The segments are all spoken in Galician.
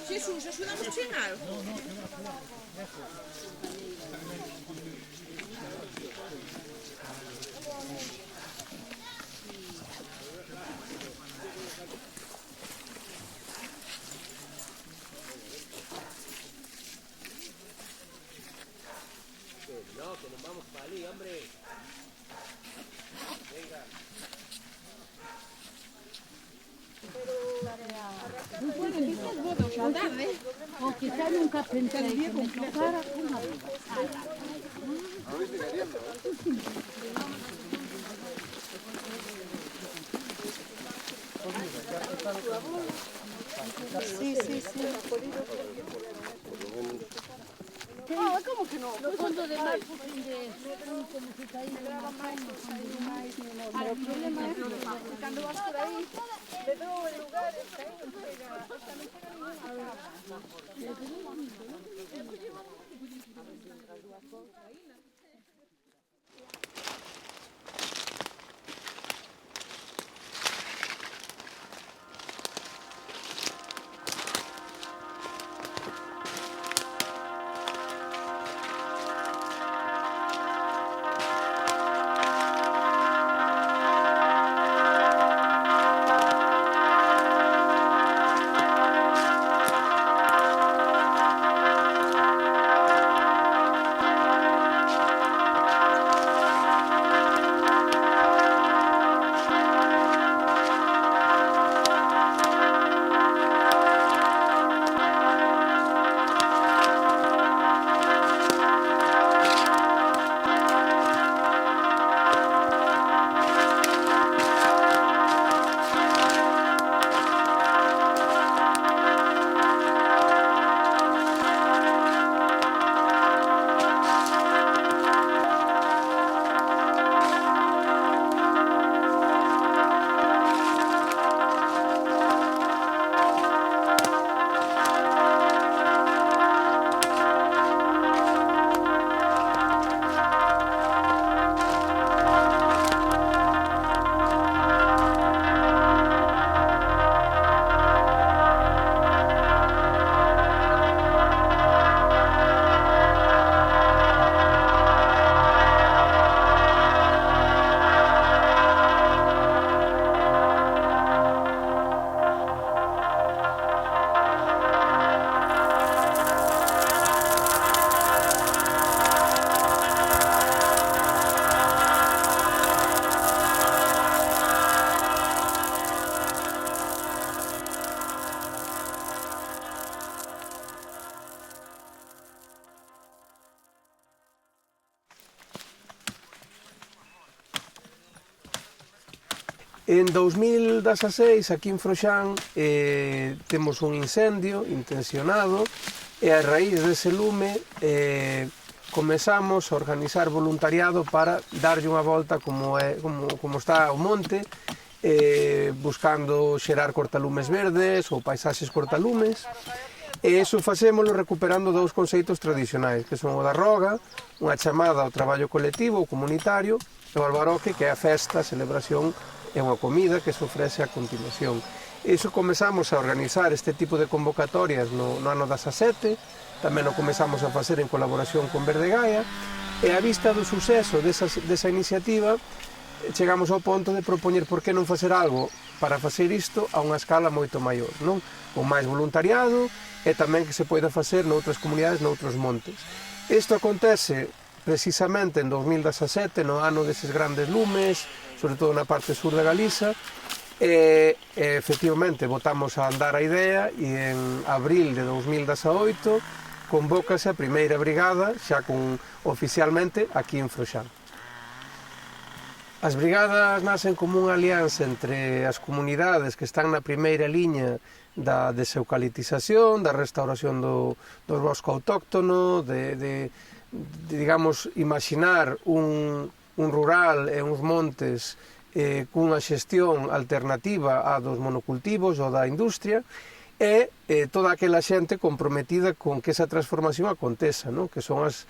Jesús, axudamos en algo? No, que nos vamos para allí, hombre. Venga. O quizá nunca pensé que me tocara una Sí, sí, sí. ¿Cómo que no? No fondo de mar, como se caía en la montaña. Pero o problema é que cando vas por aí, de todo el lugar está aí, non chega, hasta non chega En 2016, aquí en Froxán, temos un incendio intencionado e a raíz dese lume comezamos a organizar voluntariado para darlle unha volta como está o monte, buscando xerar cortalumes verdes ou paisaxes cortalumes. E iso facémolo recuperando dous conceitos tradicionais, que son o da roga, unha chamada ao traballo colectivo ou comunitario, e o albaroque, que é a festa, a celebración e unha comida que se ofrece a continuación. Iso comezamos a organizar este tipo de convocatorias no ano 17, tamén o comezamos a facer en colaboración con Verde Gaia, e a vista do suceso desa iniciativa, chegamos ao ponto de propoñer por que non facer algo para facer isto a unha escala moito maior, non? Con máis voluntariado e tamén que se poida facer noutras comunidades, noutros montes. Isto acontece precisamente en 2017, no ano deses grandes lumes, sobre todo na parte sur de Galiza, e efectivamente botamos a andar a idea e en abril de 2018 convócase a primeira brigada xa oficialmente aquí en Froxán. As brigadas nacen como unha alianza entre as comunidades que están na primeira liña da deseucalitización, da restauración do bosco autóctono, de digamos, imaginar un rural e uns montes cunha xestión alternativa a dos monocultivos ou da industria, e toda aquela xente comprometida con que esa transformación aconteza, non? Que son as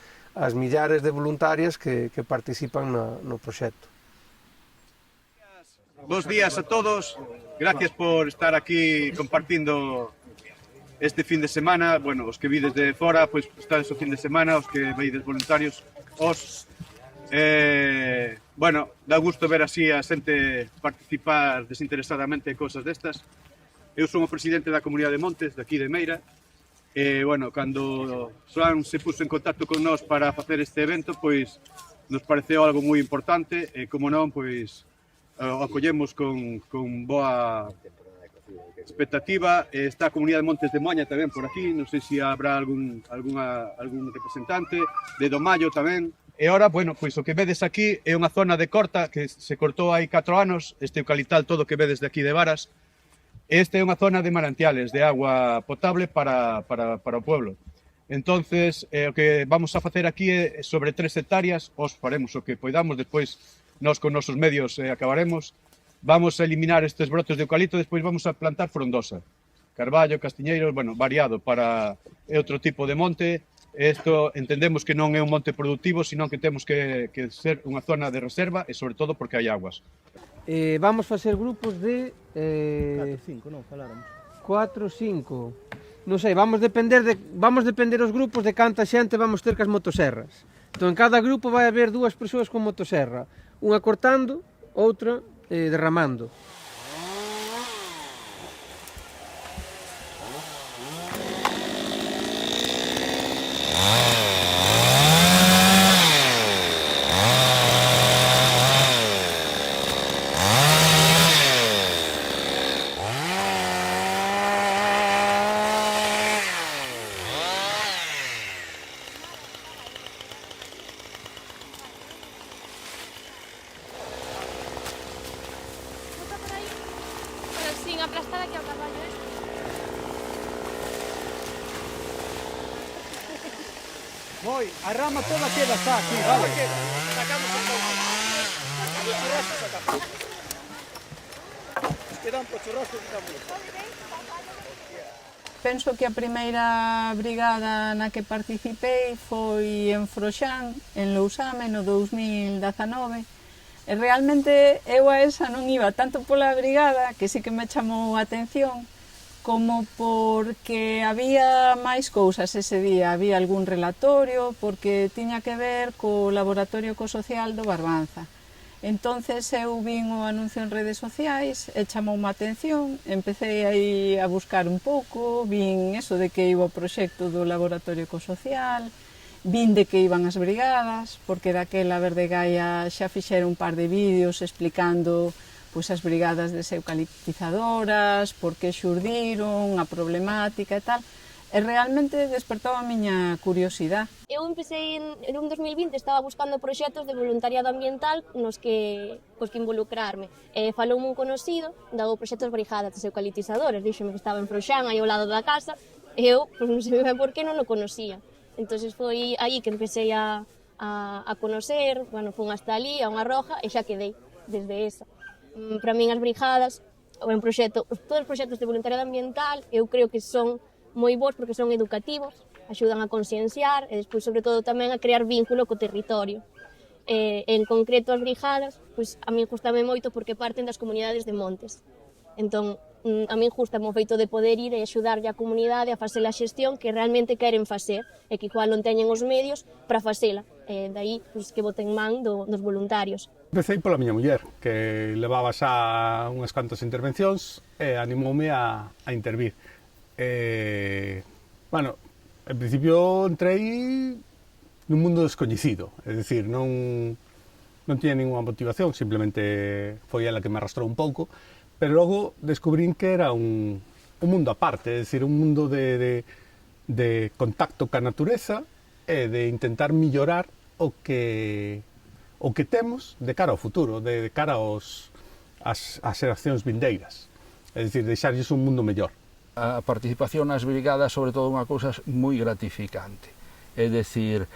millares de voluntarias que participan no proxecto. Bos días a todos, gracias por estar aquí compartindo este fin de semana. Bueno, os que vides de fora, pois estades o fin de semana, os que veides voluntarios, bueno, dá gusto ver así a xente participar desinteresadamente en cousas destas. Eu son o presidente da Comunidade de Montes, de aquí de Meira, e, bueno, cando Xoan se puso en contacto con nós para facer este evento, pois nos pareceu algo moi importante e, como non, pois o acollemos con boa expectativa. Está a Comunidade de Montes de Moaña tamén por aquí, non sei se habrá algún representante, de Domallo tamén. E ora, bueno, pois o que vedes aquí é unha zona de corta que se cortou hai 4 anos, este eucaliptal todo que vedes de aquí de Varas. Esta é unha zona de manantiales, de agua potable para o pueblo. Entonces, o que vamos a facer aquí é sobre 3 hectáreas, os faremos o que poidamos, despois nós con nosos medios acabaremos. Vamos a eliminar estes brotes de eucalipto, despois vamos a plantar frondosa, carballo, castiñeiros, bueno, variado para outro tipo de monte. Isto entendemos que non é un monte productivo, sino que temos que ser unha zona de reserva e sobre todo porque hai aguas. Vamos facer grupos de 4, 5, non faláramos. 4, 5. Non sei, vamos depender os grupos de canta xente vamos ter cas motoserras. Entón, en cada grupo vai haber 2 persoas con motoserra, unha cortando, outra derramando. Sin aplastar aquí ao carballo, Moi, a rama toda queda xa aquí, vale? Sacamos un pouco. Quedan por churrasco que estamos. Penso que a primeira brigada na que participei foi en Froxán, en Lousame, no 2019. E realmente eu a esa non iba tanto pola brigada, que sí que me chamou a atención, como porque había máis cousas ese día. Había algún relatorio, porque tiña que ver co laboratorio ecosocial do Barbanza. Entonces eu vin o anuncio en redes sociais e chamoume a atención, empecé aí a buscar un pouco, vin eso de que iba o proxecto do laboratorio ecosocial, vin de que iban as brigadas, porque daquela Verde Gaia xa fixera un par de vídeos explicando pois, as brigadas deseucaliptizadoras, por que xurdiron, a problemática e tal, e realmente despertou a miña curiosidade. Eu empecé en 2020, estaba buscando proxectos de voluntariado ambiental nos que involucrarme. Faloume un conocido, dado proxectos brigadas deseucaliptizadoras, díxome que estaba en Froxán, aí ao lado da casa, e eu, non sei ben por que, non o conocía. Entonces foi aí que empecé a conocer, bueno, fun hasta ali, a unha roja, e xa quedei desde esa. Para min as brigadas, todos os proxectos de voluntariado ambiental, eu creo que son moi bons porque son educativos, axudan a concienciar e despois, sobre todo, tamén a crear vínculo co territorio. En concreto, as brigadas, pois, a min gustame moito porque parten das comunidades de montes. Entón, a min gustame o feito de poder ir e axudarlle a comunidade a facer a xestión que realmente queren facer e que igual non teñen os medios para facela. Daí pois, que boten man dos voluntarios. Empecé pola miña muller, que levaba xa unhas cantas intervencións e animoume a intervir. Bueno, en principio entrei nun mundo descoñecido, é dicir, non tiña ninguna motivación, simplemente foi ela que me arrastrou un pouco, pero logo descubrín que era un mundo aparte, é dicir, un mundo de contacto ca natureza e de intentar millorar o que temos de cara ao futuro, de cara ás xeracións vindeiras, é dicir, deixarlles un mundo mellor. A participación nas brigadas, sobre todo, é unha cousa moi gratificante. é dicir,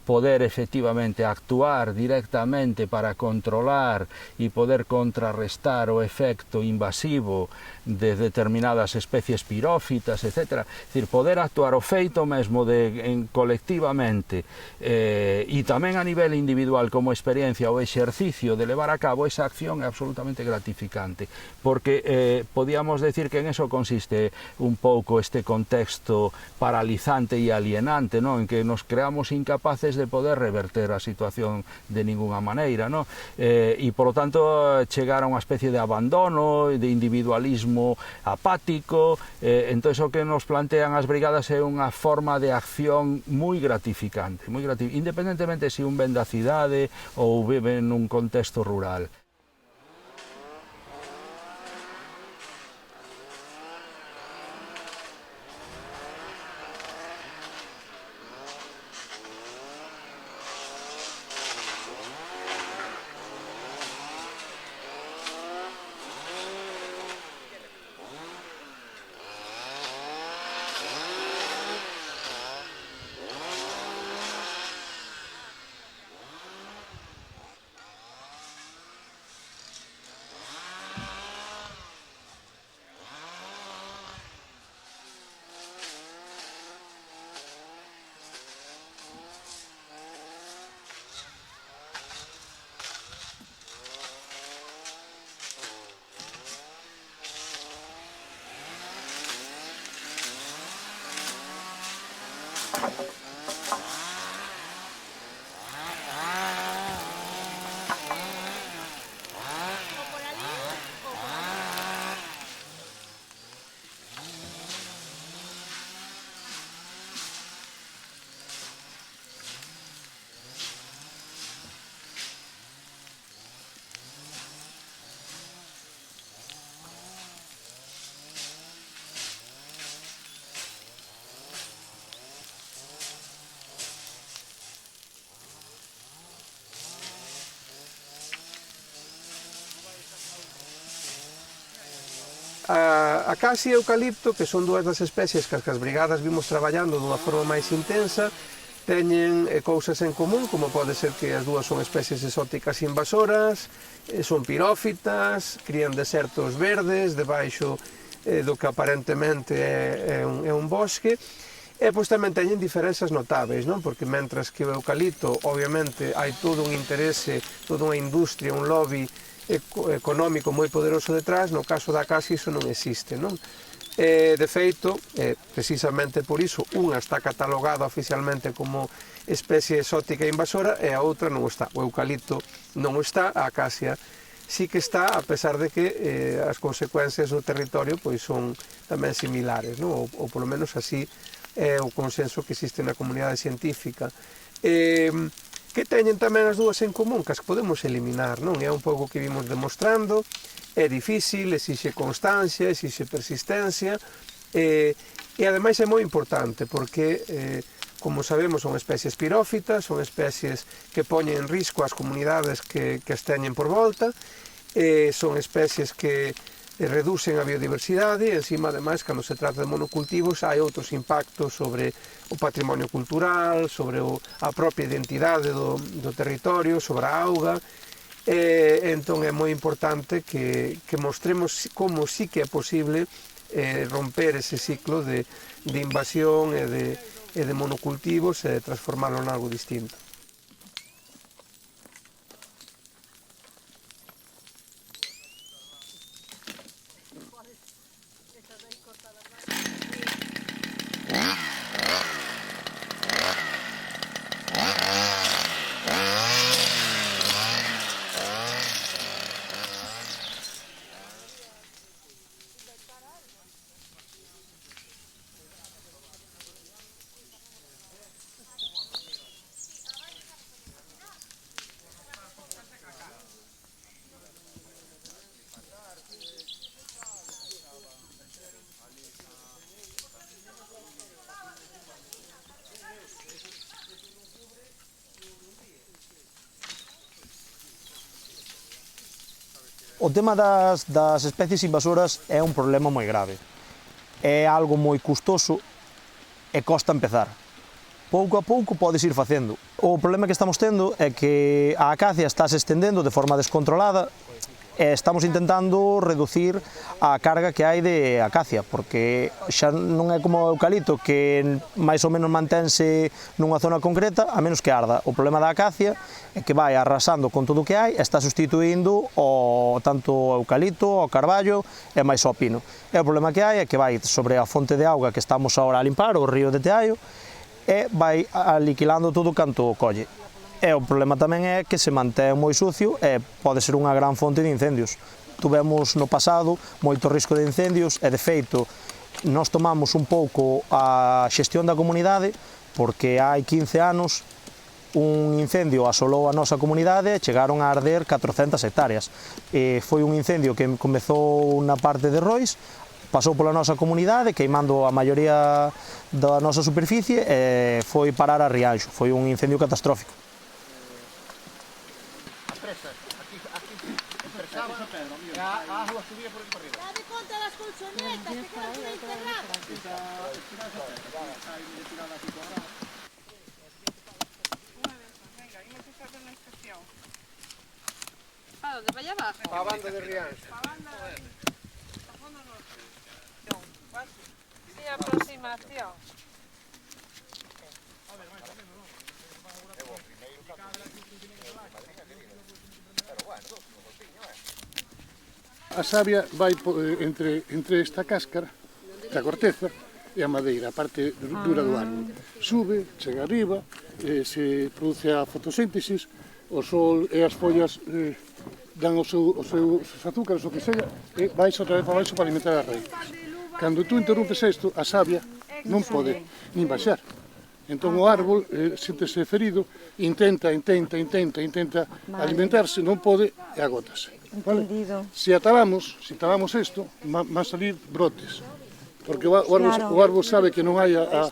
poder efectivamente actuar directamente para controlar e poder contrarrestar o efecto invasivo de determinadas especies pirófitas, etc. É dicir, poder actuar o feito mesmo colectivamente e tamén a nivel individual como experiencia o exercicio de levar a cabo esa acción é absolutamente gratificante, porque podíamos decir que en eso consiste un pouco este contexto paralizante e alienante, non? En que nos creamos incapaces de poder reverter a situación de ninguna maneira, non? E, por lo tanto, chegar a unha especie de abandono, de individualismo apático, entón o que nos plantean as brigadas é unha forma de acción moi gratificante, independentemente se un ven da cidade ou vive nun contexto rural. A acacia e o eucalipto, que son dúas das especies que as brigadas vimos traballando dunha forma máis intensa, teñen cousas en común, como pode ser que as dúas son especies exóticas invasoras, son pirófitas, crían desertos verdes debaixo do que aparentemente é un bosque, e pois tamén teñen diferenzas notáveis, non? Porque mentras que o eucalipto, obviamente, hai todo un interese, toda unha industria, un lobby económico moi poderoso detrás, no caso da acacia iso non existe, non? De feito, precisamente por iso, unha está catalogada oficialmente como especie exótica invasora e a outra non está. O eucalipto non está, a acacia sí que está, a pesar de que as consecuencias no territorio pois son tamén similares, non? Ou polo menos así é o consenso que existe na comunidade científica. Que teñen tamén as dúas en común, que as podemos eliminar, non? É un pouco que vimos demostrando, é difícil, exixe constancia, exixe persistencia, e ademais é moi importante, porque, como sabemos, son especies pirófitas, son especies que poñen en risco as comunidades que as teñen por volta, son especies que reducen a biodiversidade e, encima, ademais, cando se trata de monocultivos, hai outros impactos sobre o patrimonio cultural, sobre a propia identidade do territorio, sobre a auga. Entón é moi importante que mostremos como sí que é posible romper ese ciclo de invasión e de monocultivos e transformarlo en algo distinto. O tema das especies invasoras é un problema moi grave. É algo moi custoso e costa empezar. pouco a pouco podes ir facendo. O problema que estamos tendo é que a acacia está se estendendo de forma descontrolada e estamos intentando reducir a carga que hai de acacia, porque xa non é como o eucalipto que máis ou menos mantense nunha zona concreta, a menos que arda. O problema da acacia é que vai arrasando con todo o que hai e está sustituindo tanto o eucalipto, o carballo e máis o pino. E o problema que hai é que vai sobre a fonte de auga que estamos agora a limpar, o río de Teaio, e vai aliquilando todo canto colle. E o problema tamén é que se mantén moi sucio e pode ser unha gran fonte de incendios. Tuvemos no pasado moito risco de incendios e, de feito, nós tomamos un pouco a xestión da comunidade porque hai 15 anos un incendio asolou a nosa comunidade e chegaron a arder 400 hectáreas. Foi un incendio que comezou na parte de Rois, pasou pola nosa comunidade, queimando a maioría da nosa superficie e foi parar a Rianxo. Foi un incendio catastrófico. Dade conta das colchonetas, que quedan por enterradas. ¿A dónde? ¿Para allá abajo? A banda de Rianxo. Sí, aproximación. A savia vai entre esta cáscara da corteza e a madeira, a parte dura do árbol. Sube, chega arriba, se produce a fotosíntesis, o sol e as follas dan os seus azúcares, o que sea, e vais outra vez para baixo para alimentar as raíces. Cando tú interrompes isto, a savia non pode nin baixar. Entón o árbol sentese ferido, intenta alimentarse, non pode e agótase. Vale? Se tabamos isto, van salir brotes, porque o árbol sabe que non hai a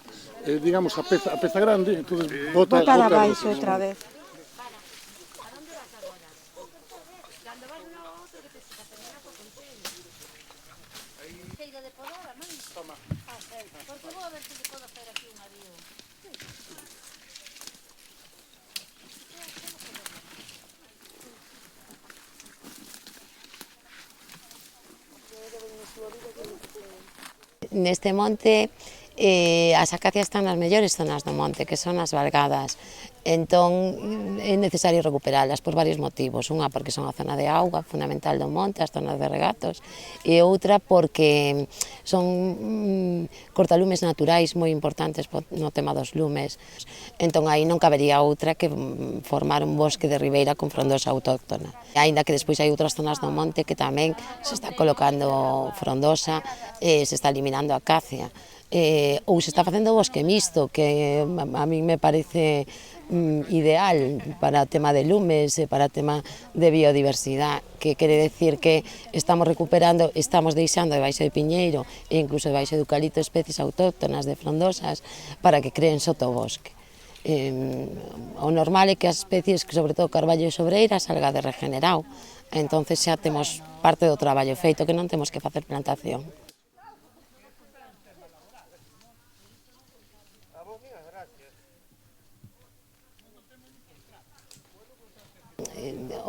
peza grande, entón bota abaixo outra vez. Neste monte as acacias están nas mellores zonas do monte, que son as valgadas. Entón é necesario recuperalas por varios motivos. Unha porque son a zona de auga fundamental do monte, as zonas de regatos, e outra porque son cortalumes naturais moi importantes no tema dos lumes. Entón aí non cabería outra que formar un bosque de ribeira con frondosa autóctona. Aínda que despois hai outras zonas do monte que tamén se está colocando frondosa, se está eliminando a acacia. Ou se está facendo bosque mixto, que a mí me parece ideal para o tema de lumes e para o tema de biodiversidade, que quere decir que estamos recuperando, estamos deixando debaixo de piñeiro e incluso debaixo de eucalipto especies autóctonas de frondosas para que creen sotobosque. O normal é que as especies, sobre todo carballo e sobreira, salga de regenerado. Entonces xa temos parte do traballo feito, que non temos que facer plantación.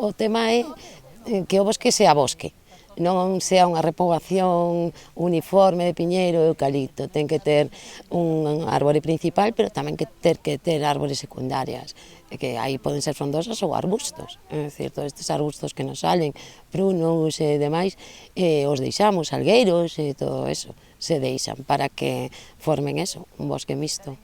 O tema é que o bosque sea bosque, non sea unha repoboación uniforme de piñeiro e eucalipto. Ten que ter un árbore principal, pero tamén que ter árbores secundarias, que aí poden ser frondosas ou arbustos. É dicir, todos estes arbustos que nos salen, prunos e demais, os deixamos, salgueiros e todo eso, se deixan para que formen eso, un bosque mixto.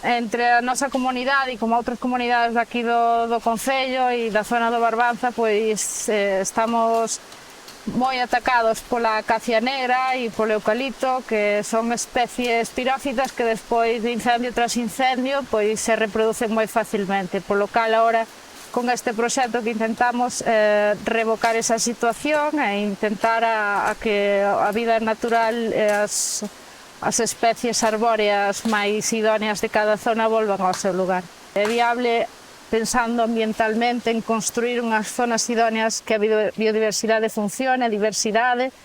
Entre a nosa comunidade e como outras comunidades daqui do Concello e da zona do Barbanza, pois estamos moi atacados pola acacia negra e polo eucalipto, que son especies pirófitas que despois de incendio tras incendio pois se reproducen moi facilmente, polo cal agora con este proxecto que intentamos revocar esa situación e intentar a que a vida natural e as especies arbóreas máis idóneas de cada zona volvan ao seu lugar. É viable, pensando ambientalmente, en construir unhas zonas idóneas que a biodiversidade funcione, a diversidade,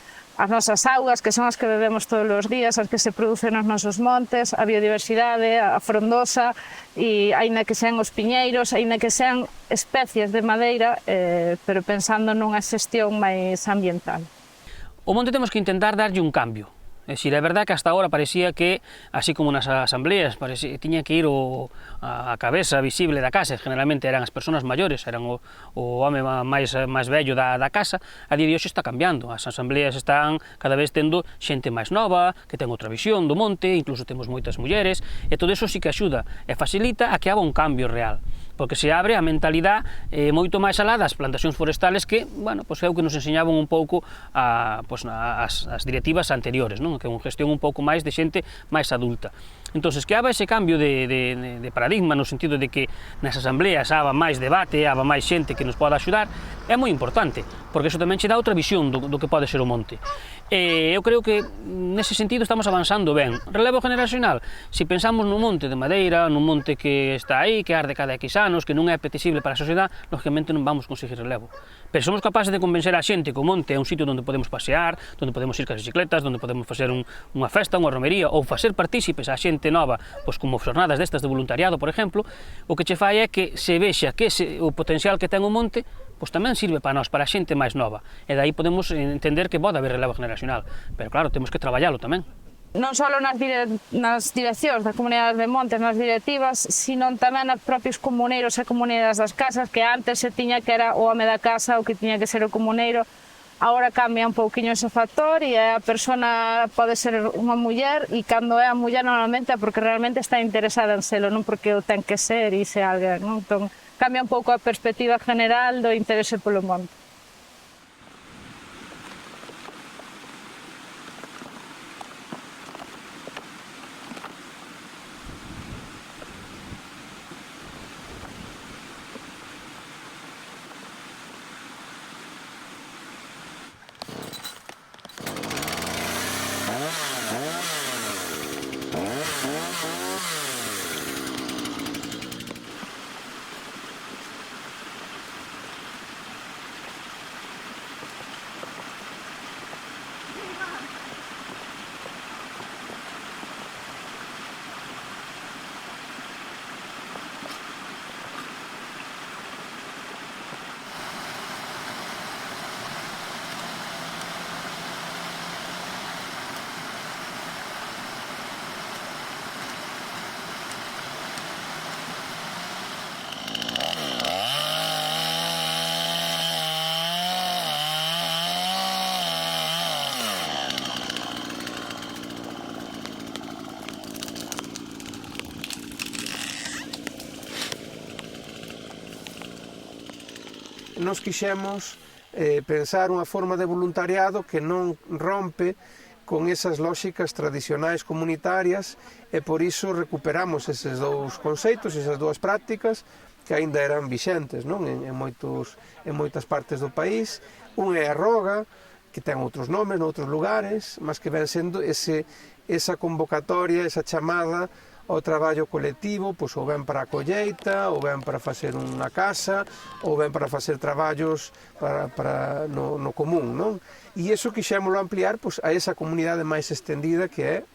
as nosas augas, que son as que bebemos todos os días, as que se producen nos nosos montes, a biodiversidade, a frondosa, e aínda que sean os piñeiros, aínda que sean especies de madeira, pero pensando nunha xestión máis ambiental. O monte temos que intentar darlle un cambio. É dicir, é verdade que hasta agora parecía que, así como nas asambleas, tiña que ir a cabeza visible da casa, generalmente eran as persoas maiores, eran o home máis vello da casa. A día de hoxe está cambiando, as asambleas están cada vez tendo xente máis nova, que ten outra visión do monte, incluso temos moitas mulleres, e todo iso sí que axuda e facilita a que haga un cambio real, porque se abre a mentalidade moito máis alá das plantacións forestales que, bueno, pois é o que nos enseñaban un pouco as directivas anteriores, non? Que é unha gestión un pouco máis de xente máis adulta. Entón, que haba ese cambio de paradigma no sentido de que nas asambleas haba máis debate, haba máis xente que nos poda axudar, é moi importante, porque iso tamén che dá outra visión do que pode ser o monte. E eu creo que nese sentido estamos avanzando ben. Relevo generacional, se pensamos nun monte de madeira, nun monte que está aí, que arde cada X anos, que non é apetecible para a sociedade, lógicamente non vamos conseguir relevo. Pero somos capaces de convencer a xente que o monte é un sitio onde podemos pasear, onde podemos ir cas bicicletas, onde podemos facer unha festa, unha romería, ou facer partícipes a xente nova, pois como xornadas destas de voluntariado, por exemplo, o que che fai é que se vexa que o potencial que ten o monte pois tamén sirve para nós, para a xente máis nova, e dai podemos entender que pode haber relevo generacional, pero claro, temos que traballalo tamén. Non só nas direccións das comunidades de montes, nas directivas, sino tamén nas propios comuneiros e comunidades das casas, que antes se tiña que era o home da casa o que tiña que ser o comuneiro. Agora cambia un pouquiño ese factor e a persona pode ser unha muller, e cando é a muller normalmente é porque realmente está interesada en selo, non porque o ten que ser e se alguén, non? Entón, cambia un pouco a perspectiva general do interese polo monte. Nos quixemos pensar unha forma de voluntariado que non rompe con esas lóxicas tradicionais comunitarias, e por iso recuperamos eses dous conceitos, esas dúas prácticas que aínda eran vixentes, non? En moitas partes do país. Un é a roga, que ten outros nomes noutros lugares, mas que ven sendo esa convocatoria, esa chamada ao traballo colectivo, pois ou ben para a colleita, ou ben para facer unha casa, ou ben para facer traballos no común, non? E iso quixémolo ampliar pois, a esa comunidade máis extendida que é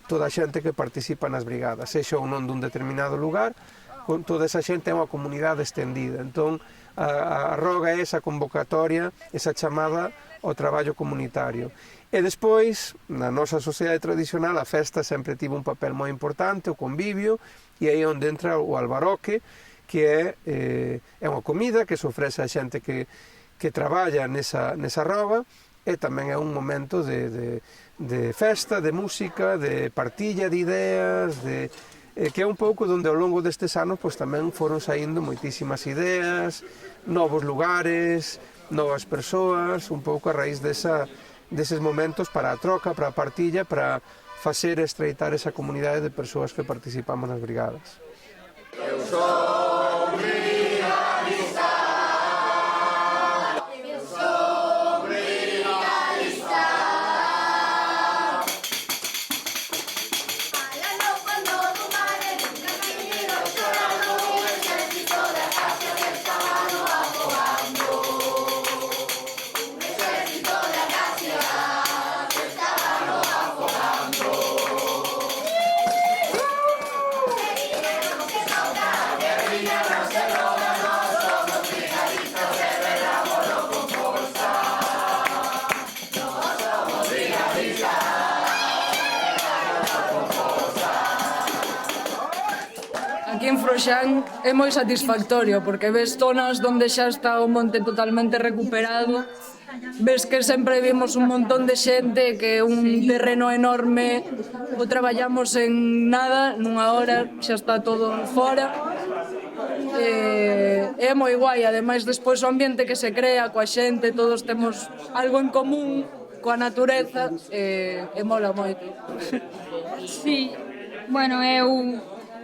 toda a xente que participa nas brigadas, sexa ou non dun determinado lugar, con toda esa xente é unha comunidade extendida. Entón, a roga é esa convocatoria, esa chamada ao traballo comunitario. E despois, na nosa sociedade tradicional, a festa sempre tivo un papel moi importante, o convivio, e aí onde entra o albaroque, que é unha comida que se ofrece a xente que traballa nesa roga, e tamén é un momento de festa, de música, de partilla de ideas, que é un pouco onde ao longo destes anos pois, tamén foron saindo moitísimas ideas, novos lugares, novas persoas, un pouco a raíz deses momentos para a troca, para a partilla, para facer e estreitar esa comunidade de persoas que participamos nas brigadas. Eu son brigadista. aquí en Froxán é moi satisfactorio porque ves zonas onde xa está o monte totalmente recuperado, ves que sempre vimos un montón de xente, que un terreno enorme o traballamos en nada, nunha hora xa está todo fora. É moi guai, ademais despois o ambiente que se crea coa xente, todos temos algo en común coa natureza e mola moito. Sí, bueno, eu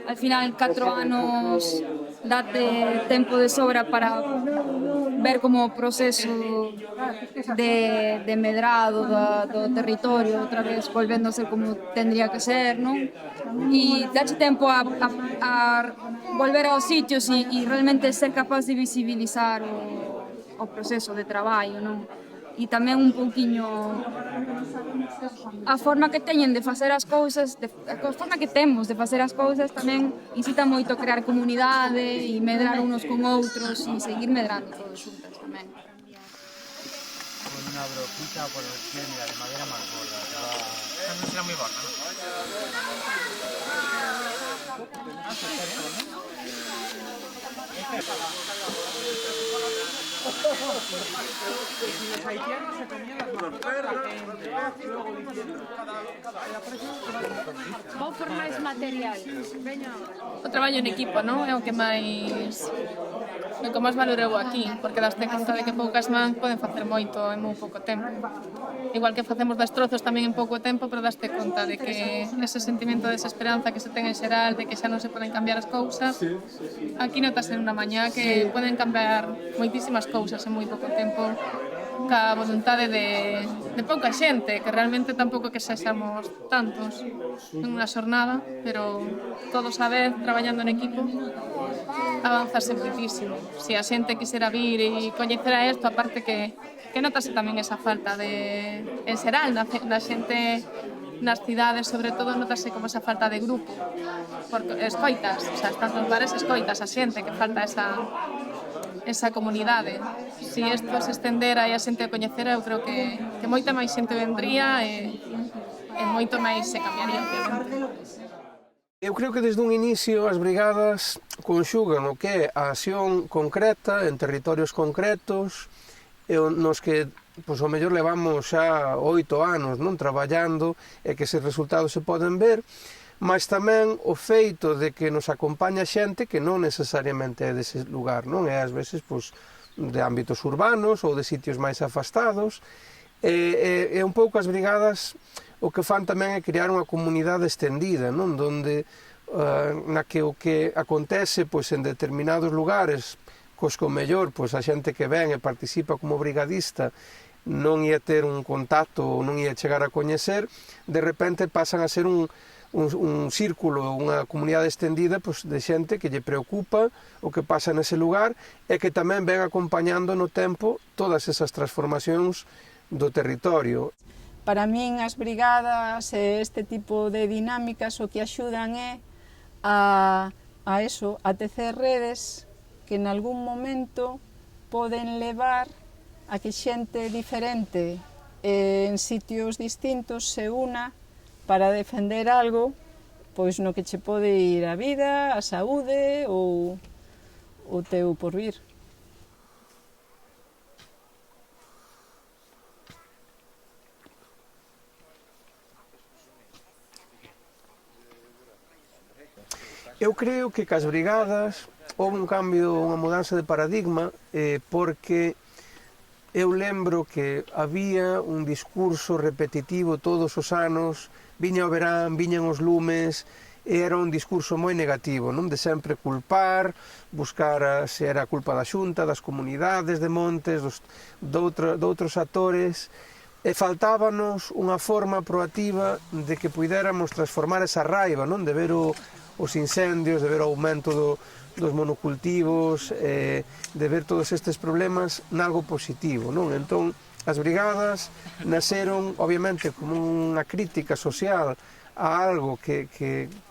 al final 4 anos date tempo de sobra para ver como o proceso de medrado do territorio outra vez volvendo a ser como tendría que ser, non? E dache tempo a volver aos sitios e realmente ser capaz de visibilizar o proceso de traballo, non? E tamén un pouquiño a forma que teñen de facer as cousas, a forma que temos de facer as cousas tamén incita moito a crear comunidade e medrar unos con outros e seguir medrando todos xuntas tamén. Con una broquita por el cielo, mira, de madera más gorda. Esta no será muy gorda, ¿no? Los haitianos se comían las mazorcas, luego diciendo Vou por máis material. O traballo en equipo, non? É o que máis valoreu aquí, porque daste conta de que poucas mans poden facer moito en moi pouco tempo. Igual que facemos destrozos tamén en pouco tempo, pero daste conta de que ese sentimento de desesperanza que se ten en xeral, de que xa non se poden cambiar as cousas, aquí notas en unha mañá que poden cambiar moitísimas cousas en moi pouco tempo, ca vontade de pouca xente, que realmente tampouco que sexamos tantos en unha xornada, pero todos a vez, traballando en equipo, avanzarse moitísimo. Se a xente quisera vir e coñecera isto, aparte que notase tamén esa falta de, en xeral, da xente nas cidades, sobre todo, notase como esa falta de grupo, porque escoitas, o sea, estás nos bares, escoitas a xente, que falta esa comunidade. Se isto se estendera e a xente o coñecera, eu creo que moita máis xente vendría e moito máis se cambiaría, obviamente. Eu creo que desde un inicio as brigadas conxugan o que é a acción concreta en territorios concretos nos que o mellor levamos xa 8 anos non traballando e que eses resultados se poden ver, mas tamén o feito de que nos acompaña xente que non necesariamente é dese lugar, non é ás veces de ámbitos urbanos ou de sitios máis afastados, e un pouco as brigadas o que fan tamén é crear unha comunidade extendida, non? Donde na que o que acontece en determinados lugares, cos que o mellor a xente que ven e participa como brigadista non ia ter un contacto ou non ia chegar a coñecer, de repente pasan a ser un círculo, unha comunidade extendida de xente que lle preocupa o que pasa nese lugar e que tamén ven acompañando no tempo todas esas transformacións do territorio. Para min as brigadas e este tipo de dinámicas o que axudan é a tecer redes que en algún momento poden levar a que xente diferente en sitios distintos se una para defender algo no que che pode ir a vida, a saúde ou o teu porvir. Eu creo que cas brigadas houve un cambio, unha mudanza de paradigma, porque eu lembro que había un discurso repetitivo todos os anos, viña o verán, viñan os lumes, era un discurso moi negativo, non? De sempre culpar, buscar se era culpa da Xunta, das comunidades de montes, doutros actores, e faltábanos unha forma proactiva de que puidéramos transformar esa raiva, non? De ver os incendios, de ver o aumento dos monocultivos, de ver todos estes problemas nalgo positivo, non? Entón, as brigadas naceron, obviamente, como unha crítica social a algo que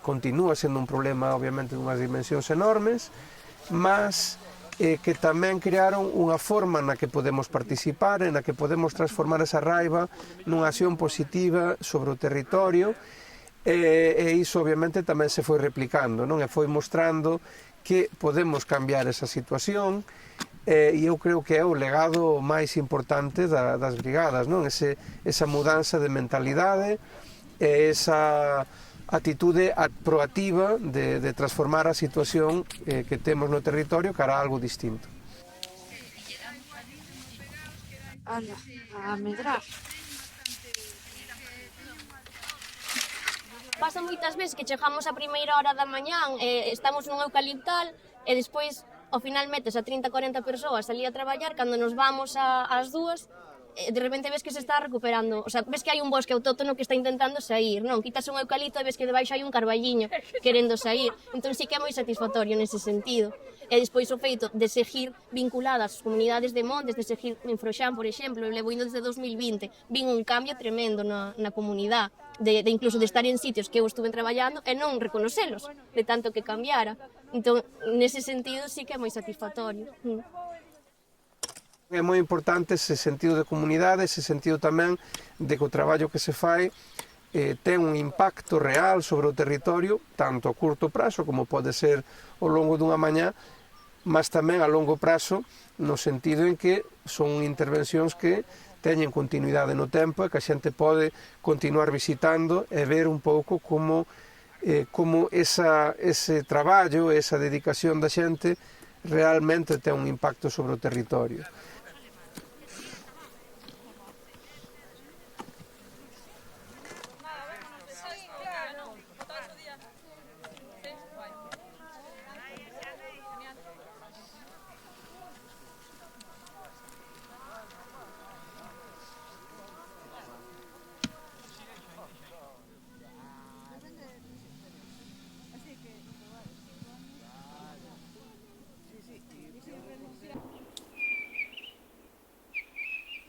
continúa sendo un problema, obviamente, dunhas dimensións enormes, mas que tamén crearon unha forma na que podemos participar, na que podemos transformar esa raiva nunha acción positiva sobre o territorio, e iso obviamente tamén se foi replicando, non? E foi mostrando que podemos cambiar esa situación, e eu creo que é o legado máis importante das brigadas, non? Esa mudanza de mentalidade e esa atitude proactiva de transformar a situación que temos no territorio cara a algo distinto. Ala, a medrar. Pasa moitas veces que chegamos a primeira hora da mañán, estamos nun eucaliptal e despois ao final metes a 30-40 persoas ali a traballar, cando nos vamos ás 2, de repente ves que se está recuperando, o sea, ves que hai un bosque autóctono que está intentando sair, non? Quitas un eucalipto e ves que debaixo hai un carballiño querendo sair, entón sí que é moi satisfactorio nese sentido. E despois o feito de seguir vinculadas as comunidades de montes, de seguir en Froxán, por exemplo, eu levo indo desde 2020, vin un cambio tremendo na comunidade, de incluso de estar en sitios que eu estuve traballando e non reconocelos, de tanto que cambiara. Entón, nese sentido sí que é moi satisfactorio. É moi importante ese sentido de comunidade, ese sentido tamén de que o traballo que se fai ten un impacto real sobre o territorio, tanto a curto prazo como pode ser ao longo dunha mañá, mas tamén a longo prazo, no sentido en que son intervencións que teñen continuidade no tempo e que a xente pode continuar visitando e ver un pouco como ese traballo, esa dedicación da xente realmente ten un impacto sobre o territorio.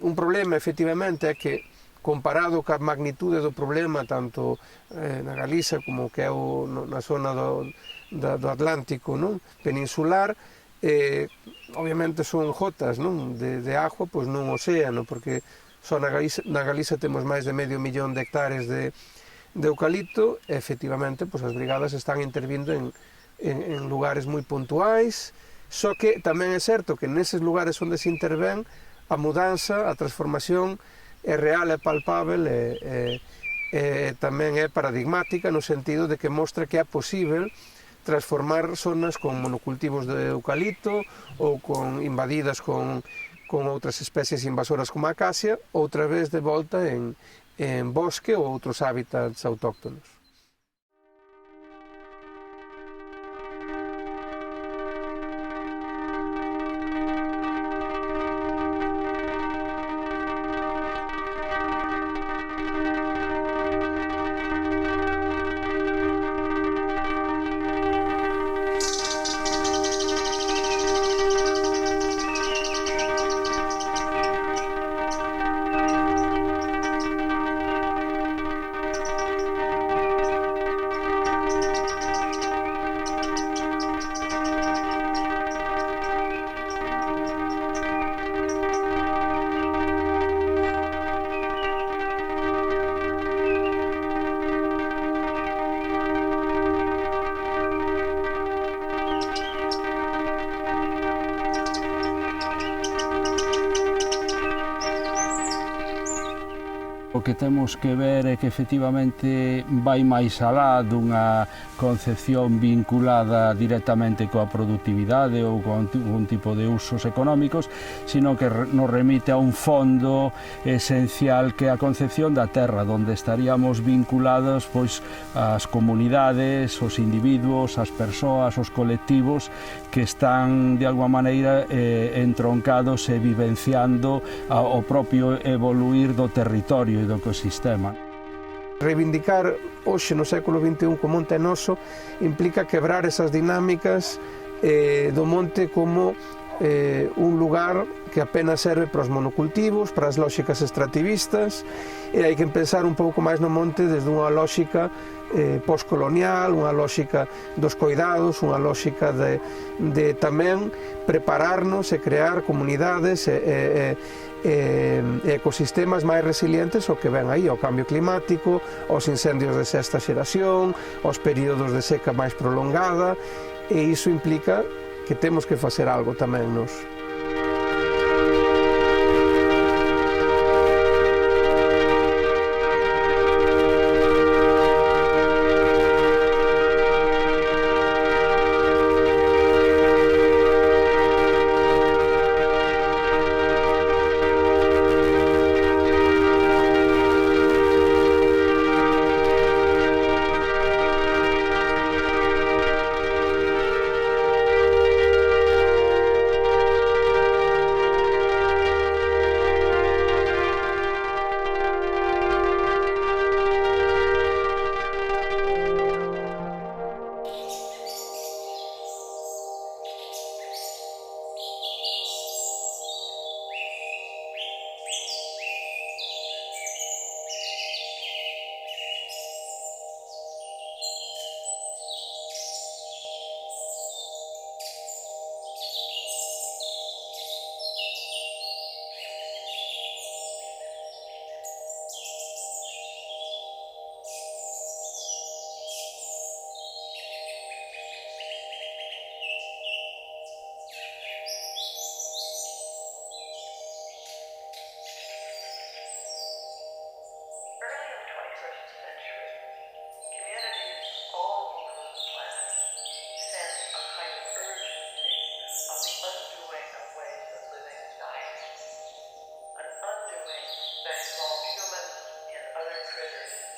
Un problema, efectivamente, é que, comparado ca magnitude do problema, tanto na Galiza como que é na zona do Atlántico, non? Peninsular, obviamente son gotas, non? De agua, pois non océano, porque só na Galiza temos máis de 500.000 de hectares de eucalipto, e, efectivamente, pois as brigadas están intervindo en lugares moi puntuais, só que tamén é certo que neses lugares onde se intervén, a mudanza, a transformación é real, é palpável e tamén é paradigmática no sentido de que mostra que é posible transformar zonas con monocultivos de eucalipto ou invadidas con outras especies invasoras como a acacia, outra vez de volta en bosque ou outros hábitats autóctonos. O que temos que ver é que efectivamente vai máis alá dunha concepción vinculada directamente coa productividade ou con un tipo de usos económicos, sino que nos remite a un fondo esencial que é a concepción da terra, onde estaríamos vinculados pois as comunidades, os individuos, as persoas, os colectivos que están de alguma maneira entroncados e vivenciando o propio evoluir do territorio e do ecosistema. Reivindicar hoxe no século XXI que o monte é noso implica quebrar esas dinámicas do monte como un lugar que apenas serve para os monocultivos, para as lóxicas extractivistas, e hai que pensar un pouco máis no monte desde unha lóxica postcolonial, unha lóxica dos coidados, unha lóxica de tamén prepararnos e crear comunidades e ecosistemas máis resilientes ao que ven aí, ao cambio climático, aos incendios de sexta xeración, aos períodos de seca máis prolongada, e iso implica que temos que facer algo tamén nos. That involve humans and other critters